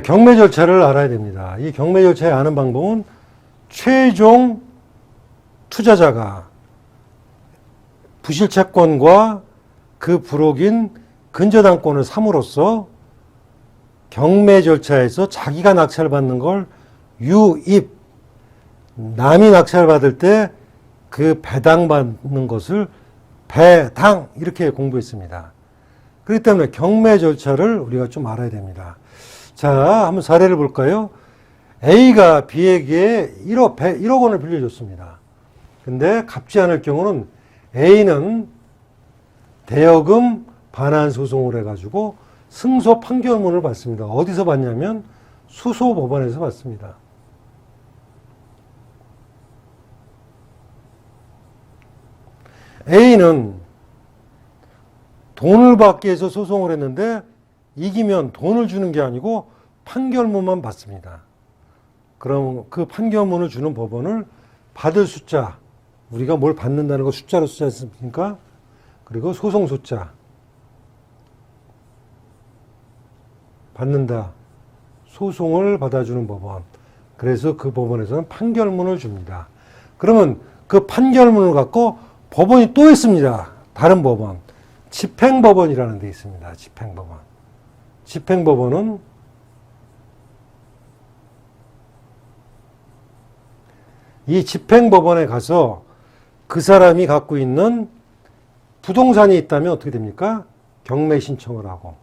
경매 절차를 알아야 됩니다. 이 경매 절차에 아는 방법은 최종 투자자가 부실채권과 그 부록인 근저당권을 삼으로써 경매 절차에서 자기가 낙찰을 받는 걸 유입, 남이 낙찰을 받을 때 그 배당받는 것을 배당 이렇게 공부했습니다. 그렇기 때문에 경매 절차를 우리가 좀 알아야 됩니다. 자, 한번 사례를 볼까요? A가 B에게 1억 원을 빌려줬습니다. 근데 갚지 않을 경우는 A는 대여금 반환 소송을 해가지고 승소 판결문을 받습니다. 어디서 받냐면 수소법원에서 받습니다. A는 돈을 받기 위해서 소송을 했는데 이기면 돈을 주는 게 아니고 판결문만 받습니다. 그럼 그 판결문을 주는 법원을 받을 숫자, 우리가 뭘 받는다는 거 숫자로 쓰지 않습니까? 그리고 소송 숫자, 받는다, 소송을 받아주는 법원. 그래서 그 법원에서는 판결문을 줍니다. 그러면 그 판결문을 갖고 법원이 또 있습니다. 다른 법원. 집행법원이라는 데 있습니다. 집행법원. 집행법원은 이 집행법원에 가서 그 사람이 갖고 있는 부동산이 있다면 어떻게 됩니까? 경매 신청을 하고,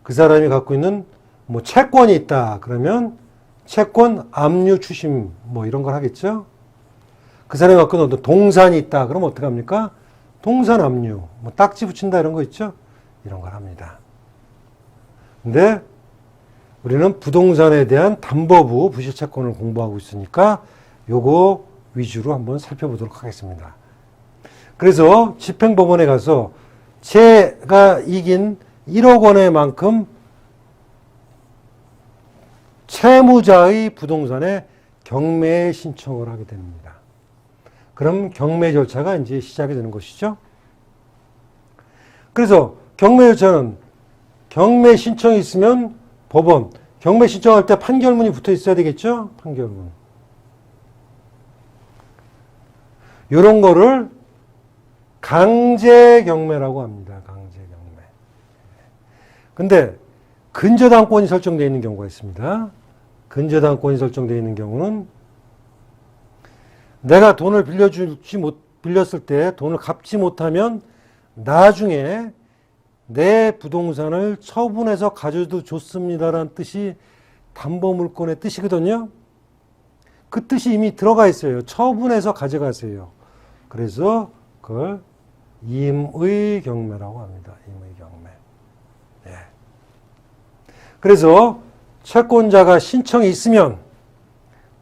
그 사람이 갖고 있는 뭐 채권이 있다 그러면 채권 압류 추심 뭐 이런 걸 하겠죠. 그 사람이 갖고 있는 동산이 있다 그러면 어떻게 합니까? 동산 압류, 뭐 딱지 붙인다 이런 거 있죠. 이런 걸 합니다. 근데 우리는 부동산에 대한 담보부 부실채권을 공부하고 있으니까 요거 위주로 한번 살펴보도록 하겠습니다. 그래서 집행법원에 가서 제가 이긴 1억 원의 만큼 채무자의 부동산에 경매 신청을 하게 됩니다. 그럼 경매 절차가 이제 시작이 되는 것이죠. 그래서 경매 절차는 경매 신청이 있으면 법원, 경매 신청할 때 판결문이 붙어 있어야 되겠죠? 판결문. 이런 거를 강제 경매라고 합니다. 강제 경매. 근데 근저당권이 설정되어 있는 경우가 있습니다. 근저당권이 설정되어 있는 경우는 내가 돈을 빌렸을 때 돈을 갚지 못하면 나중에 내 부동산을 처분해서 가져도 좋습니다라는 뜻이 담보물권의 뜻이거든요. 그 뜻이 이미 들어가 있어요. 처분해서 가져가세요. 그래서 그걸 임의 경매라고 합니다. 임의 경매. 예. 그래서 채권자가 신청이 있으면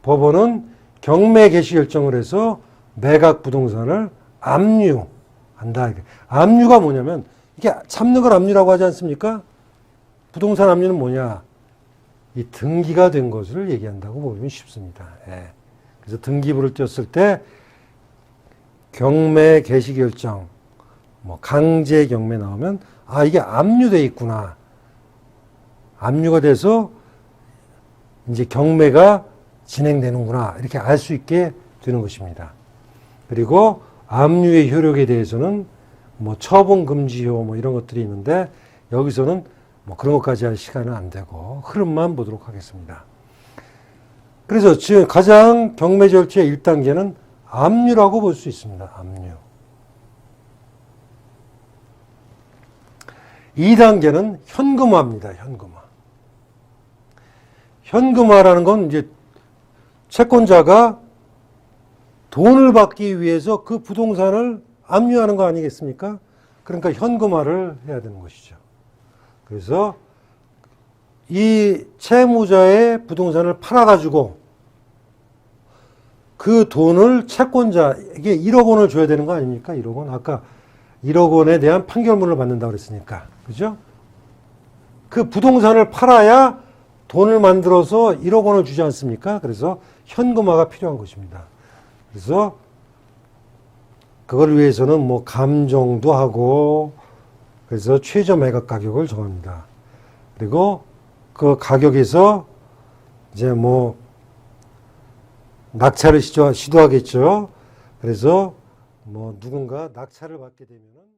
법원은 경매 개시 결정을 해서 매각 부동산을 압류한다. 압류가 뭐냐면 이게 잡는 걸 압류라고 하지 않습니까? 부동산 압류는 뭐냐? 이 등기가 된 것을 얘기한다고 보면 쉽습니다. 예. 그래서 등기부를 띄었을 때 경매 개시 결정, 뭐 강제 경매 나오면 아 이게 압류돼 있구나. 압류가 돼서 이제 경매가 진행되는구나 이렇게 알 수 있게 되는 것입니다. 그리고 압류의 효력에 대해서는 뭐 처분금지효 뭐 이런 것들이 있는데 여기서는 뭐 그런 것까지 할 시간은 안 되고 흐름만 보도록 하겠습니다. 그래서 지금 가장 경매 절차의 1단계는 압류라고 볼 수 있습니다. 압류. 2단계는 현금화입니다. 현금화. 현금화라는 건 이제 채권자가 돈을 받기 위해서 그 부동산을 압류하는 거 아니겠습니까? 그러니까 현금화를 해야 되는 것이죠. 그래서 이 채무자의 부동산을 팔아가지고 그 돈을 채권자에게 1억 원을 줘야 되는 거 아닙니까? 1억 원. 아까 1억 원에 대한 판결문을 받는다고 그랬으니까. 그죠? 그 부동산을 팔아야 돈을 만들어서 1억 원을 주지 않습니까? 그래서 현금화가 필요한 것입니다. 그래서 그걸 위해서는 뭐 감정도 하고 그래서 최저 매각 가격을 정합니다. 그리고 그 가격에서 이제 뭐 낙찰을 시도하겠죠. 그래서 뭐 누군가 낙찰을 받게 되면은